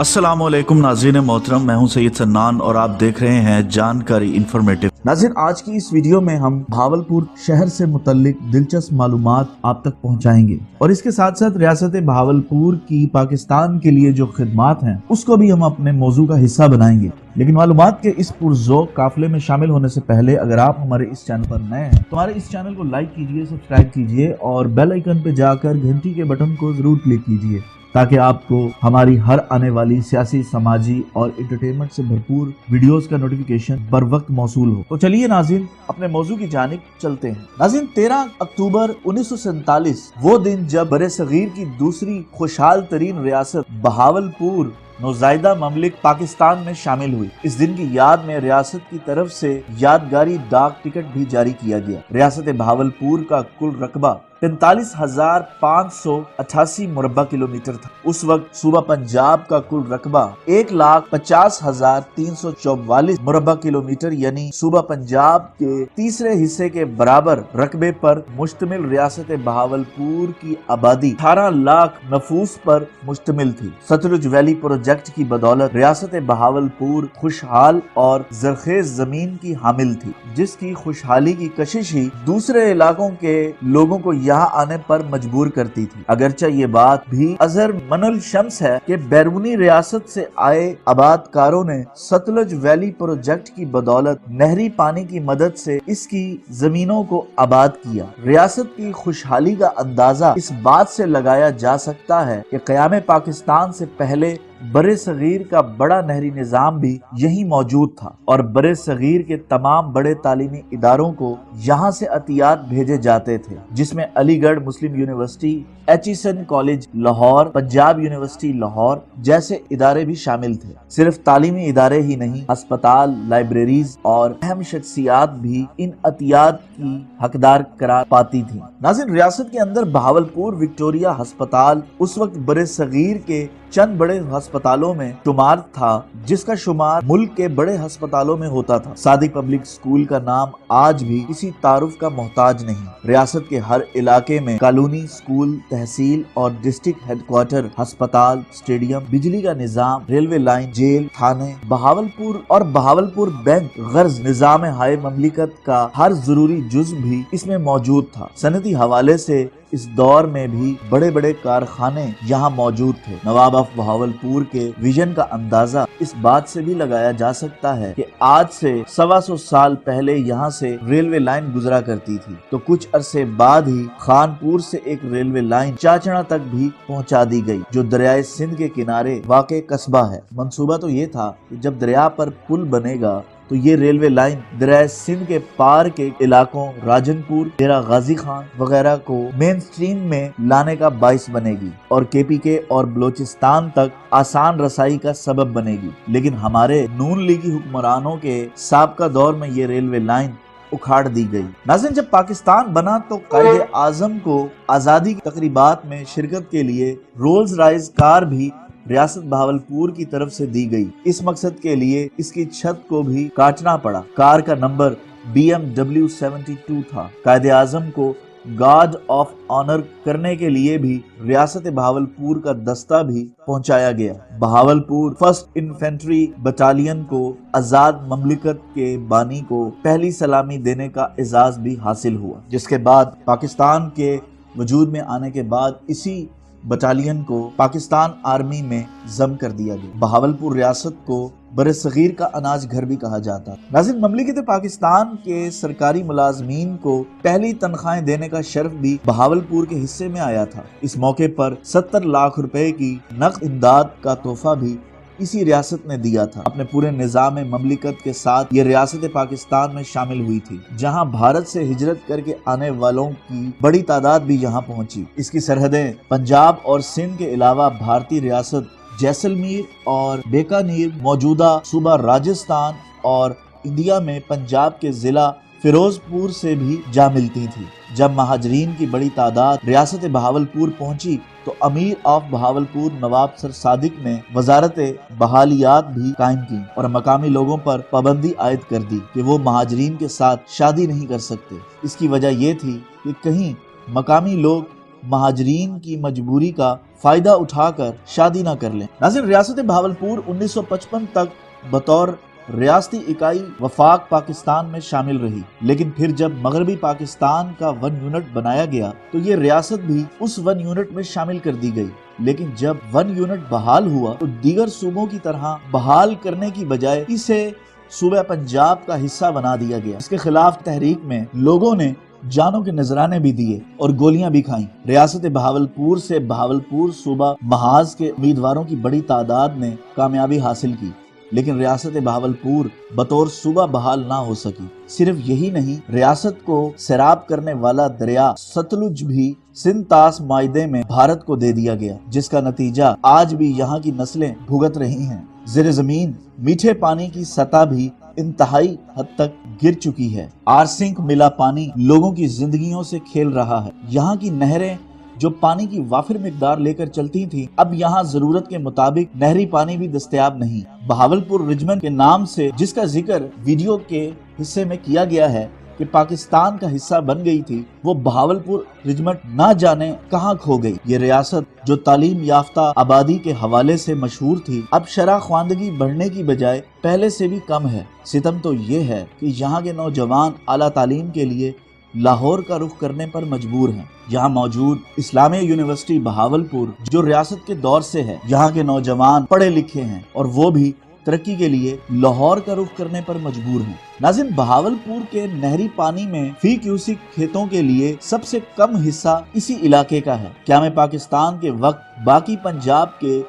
अस्सलामुअलैकुम नाज़रीन मोहतरम, मैं हूं सैयद सन्नान और आप देख रहे हैं जानकारी इंफॉर्मेटिव। नाज़रीन, आज की इस वीडियो में हम भावलपुर शहर से मुतल्लिक दिलचस्प मालूमात आप तक पहुंचाएंगे और इसके साथ साथ रियासत भावलपुर की पाकिस्तान के लिए जो खिदमात हैं उसको भी हम अपने मौजू का हिस्सा बनाएंगे। लेकिन मालूमात के इस पुरज़ोक काफिले में शामिल होने से पहले अगर आप हमारे इस चैनल पर नए हैं तो हमारे इस चैनल को लाइक कीजिए, सब्सक्राइब कीजिए और बेल आइकन पे जाकर घंटी के बटन को जरूर क्लिक कीजिए ताकि आपको हमारी हर आने वाली सियासी, समाजी और एंटरटेनमेंट से भरपूर वीडियोस का नोटिफिकेशन बर वक्त मौसूल हो। तो चलिए नाज़रीन, अपने मौजू की जानिब चलते हैं। नाज़रीन, 13 अक्टूबर 1947 वो दिन जब बरे-सगीर की दूसरी खुशहाल तरीन रियासत बहावलपुर नौज़ायदा ममलिक पाकिस्तान में शामिल हुई। इस दिन की याद में रियासत की तरफ से यादगारी डाक टिकट भी जारी किया गया। रियासत भावलपुर का कुल रकबा 45,588 मुरब्बा किलोमीटर था। उस वक्त सूबा पंजाब का कुल रकबा 1,50,344 मुरब्बा किलोमीटर यानी सूबा पंजाब के तीसरे हिस्से के बराबर रकबे पर मुश्तमिल रियासत बहावलपुर की आबादी 18 लाख नफूस पर मुश्तमिल थी। सतलुज वैली प्रोजेक्ट की बदौलत रियासत बहावलपुर खुशहाल और जरखेज जमीन की हामिल थी, जिसकी खुशहाली की कशिश ही दूसरे इलाकों के लोगों को यहाँ आने पर मजबूर करती थी। अगरचे ये बात भी अजहर मनुल शम्स है कि बैरूनी रियासत से आए आबादकारों ने सतलुज वैली प्रोजेक्ट की बदौलत नहरी पानी की मदद से इसकी जमीनों को आबाद किया। रियासत की खुशहाली का अंदाजा इस बात से लगाया जा सकता है कि क़याम पाकिस्तान से पहले बरे सगीर का बड़ा नहरी निजाम भी यही मौजूद था और बरे सगीर के तमाम बड़े तालीमी इदारों को यहाँ से अतियात भेजे जाते थे, जिसमें Aligarh Muslim university, Aitchison college Lahore, Punjab university Lahore जैसे इदारे भी शामिल थे। सिर्फ तालीमी इदारे ही नहीं, अस्पताल, लाइब्रेरीज और अहम शख्सियात भी इन अतियात की हकदार करार पाती थी। नाज़रीन, रियासत के अंदर बहावलपुर विक्टोरिया अस्पताल उस वक्त बरे सगीर के चंद बड़े अस्पतालों में शुमार था, जिसका शुमार मुल्क के बड़े अस्पतालों में होता था। सादिक पब्लिक स्कूल का नाम आज भी किसी तारुफ का मोहताज नहीं। रियासत के हर इलाके में कॉलोनी, स्कूल, तहसील और डिस्ट्रिक्ट हेडक्वार्टर, अस्पताल, स्टेडियम, बिजली का निजाम, रेलवे लाइन, जेल, थाने, बहावलपुर बैंक गर्ज निजाम हाय ममलिकत का हर जरूरी जुज़ भी इसमें मौजूद था। सनती हवाले से इस दौर में भी बड़े बड़े कारखाने यहाँ मौजूद थे। नवाब ऑफ बहावलपुर के विजन का अंदाजा इस बात से भी लगाया जा सकता है कि आज से 125 साल पहले यहाँ से रेलवे लाइन गुजरा करती थी, तो कुछ अरसे बाद ही खानपुर से एक रेलवे लाइन चाचड़ा तक भी पहुँचा दी गई, जो दरियाए सिंध के किनारे वाक़े कस्बा है। मंसूबा तो ये था कि जब दरिया पर पुल बनेगा तो ये रेलवे लाइन दरिया सिंध के पार के इलाकों राजनपुर, डेरा गाजी खान वगैरह को मेन स्ट्रीम में लाने का बाइस बनेगी और केपीके और बलोचिस्तान तक आसान रसाई का सबब बनेगी। लेकिन हमारे नून लीगी हुक्मरानों के साबका दौर में ये रेलवे लाइन उखाड़ दी गई। नाज़रीन, जब पाकिस्तान बना तो कायदे आजम को आज़ादी की तकरीबात में शिरकत के लिए रोल्स रॉयस कार भी रियासत बहावलपुर की तरफ से दी गई। इस मकसद के लिए इसकी छत को भी काटना पड़ा। कार का नंबर BMW 72 था। कायदे आजम को गार्ड ऑफ ऑनर करने के लिए भी रियासत बहावलपुर का दस्ता भी पहुंचाया गया। बहावलपुर फर्स्ट इन्फेंट्री बटालियन को आजाद ममलिकत के बानी को पहली सलामी देने का एजाज भी हासिल हुआ, जिसके बाद पाकिस्तान के वजूद में आने के बाद इसी बटालियन को पाकिस्तान आर्मी में जम कर दिया गया। बहावलपुर रियासत को बरसगीर का अनाज घर भी कहा जाता। नाज़रीन, ममलिकत पाकिस्तान के सरकारी मुलाजमीन को पहली तनख्वाहें देने का शर्फ भी बहावलपुर के हिस्से में आया था। इस मौके पर 70 लाख रुपए की नक़द इमदाद का तोहफा भी इसी रियासत ने दिया था। अपने पूरे निज़ाम ममलिकत के साथ ये रियासत पाकिस्तान में शामिल हुई थी, जहां भारत से हिजरत करके आने वालों की बड़ी तादाद भी यहां पहुंची। इसकी सरहदें पंजाब और सिंध के अलावा भारतीय रियासत जैसलमेर और बीकानेर, मौजूदा सूबा राजस्थान और इंडिया में पंजाब के जिला फिरोजपुर से भी जा मिलती थी। जब महाजरीन की बड़ी तादाद रियासत बहावलपुर पहुंची तो अमीर of Bahawalpur Nawab sir Sadiq ने वजारत बहालियात भी कायम की और मकामी लोगों पर पाबंदी आयद कर दी कि वो महाजरीन के साथ शादी नहीं कर सकते। इसकी वजह ये थी कि कहीं मकामी लोग مہاجرین کی مجبوری کا فائدہ اٹھا کر شادی نہ کر لیں۔ ناظرین، ریاست بہاولپور 1955 تک بطور ریاستی اکائی وفاق پاکستان میں شامل رہی، لیکن پھر جب مغربی پاکستان کا 1 یونٹ بنایا گیا تو یہ ریاست بھی اس 1 یونٹ میں شامل کر دی گئی۔ لیکن جب 1 یونٹ بحال ہوا تو دیگر صوبوں کی طرح بحال کرنے کی بجائے اسے صوبہ پنجاب کا حصہ بنا دیا گیا۔ اس کے خلاف تحریک میں لوگوں نے جانوں کے نذرانے بھی دیے اور گولیاں بھی کھائیں۔ ریاست بہاولپور سے بہاولپور صوبہ محاذ کے امیدواروں کی بڑی تعداد نے کامیابی حاصل کی، لیکن ریاست بہاولپور بطور صوبہ بحال نہ ہو سکی۔ صرف یہی نہیں، ریاست کو سیراب کرنے والا دریا ستلج بھی سندھ طاس معاہدے میں بھارت کو دے دیا گیا، جس کا نتیجہ آج بھی یہاں کی نسلیں بھگت رہی ہیں۔ زیر زمین میٹھے پانی کی سطح بھی انتہائی حد تک گر چکی ہے۔ آرسنک ملا پانی لوگوں کی زندگیوں سے کھیل رہا ہے۔ یہاں کی نہریں جو پانی کی وافر مقدار لے کر چلتی تھیں، اب یہاں ضرورت کے مطابق نہری پانی بھی دستیاب نہیں۔ بہاولپور ریجمنٹ کے نام سے جس کا ذکر ویڈیو کے حصے میں کیا گیا ہے کہ پاکستان کا حصہ بن گئی تھی، وہ بہاولپور ریجمنٹ نہ جانے کہاں کھو گئی۔ یہ ریاست جو تعلیم یافتہ آبادی کے حوالے سے مشہور تھی، اب شرح خواندگی بڑھنے کی بجائے پہلے سے بھی کم ہے۔ ستم تو یہ ہے کہ یہاں کے نوجوان اعلیٰ تعلیم کے لیے لاہور کا رخ کرنے پر مجبور ہیں۔ یہاں موجود اسلامیہ یونیورسٹی بہاولپور جو ریاست کے دور سے ہے، یہاں کے نوجوان پڑھے لکھے ہیں اور وہ بھی ترقی کے لیے لاہور کا رخ کرنے پر مجبور ہیں۔ ناظرین، بہاولپور کے نہری پانی میں فی کیوسک کھیتوں کے لیے سب سے کم حصہ اسی علاقے کا ہے۔ قیام پاکستان کے وقت باقی پنجاب کے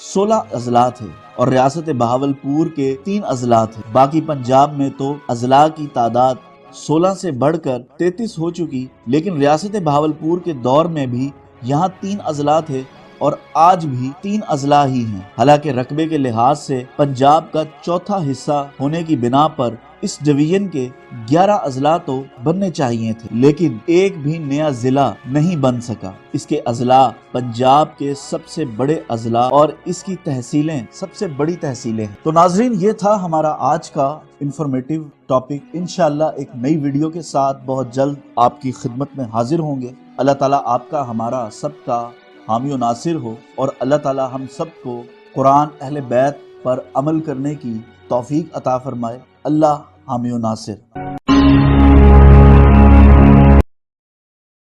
16 اضلاع تھے اور ریاست بہاولپور کے 3 اضلاع تھے۔ باقی پنجاب میں تو اضلاع کی تعداد 16 سے بڑھ کر 33 ہو چکی، لیکن ریاست بہاولپور کے دور میں بھی یہاں 3 اضلاع تھے اور آج بھی 3 اضلاع ہی ہیں۔ حالانکہ رقبے کے لحاظ سے پنجاب کا چوتھا حصہ ہونے کی بنا پر اس ڈویژن کے 11 اضلاع تو بننے چاہیے تھے، لیکن ایک بھی نیا ضلع نہیں بن سکا۔ اس کے اضلاع پنجاب کے سب سے بڑے اضلاع اور اس کی تحصیلیں سب سے بڑی تحصیلیں ہیں۔ تو ناظرین، یہ تھا ہمارا آج کا انفارمیٹیو ٹاپک۔ انشاءاللہ ایک نئی ویڈیو کے ساتھ بہت جلد آپ کی خدمت میں حاضر ہوں گے۔ اللہ تعالیٰ آپ کا، ہمارا سب کا حامی و ناصر ہو، اور اللہ تعالیٰ ہم سب کو قرآن اہل بیت پر عمل کرنے کی توفیق عطا فرمائے۔ اللہ حامی و ناصر۔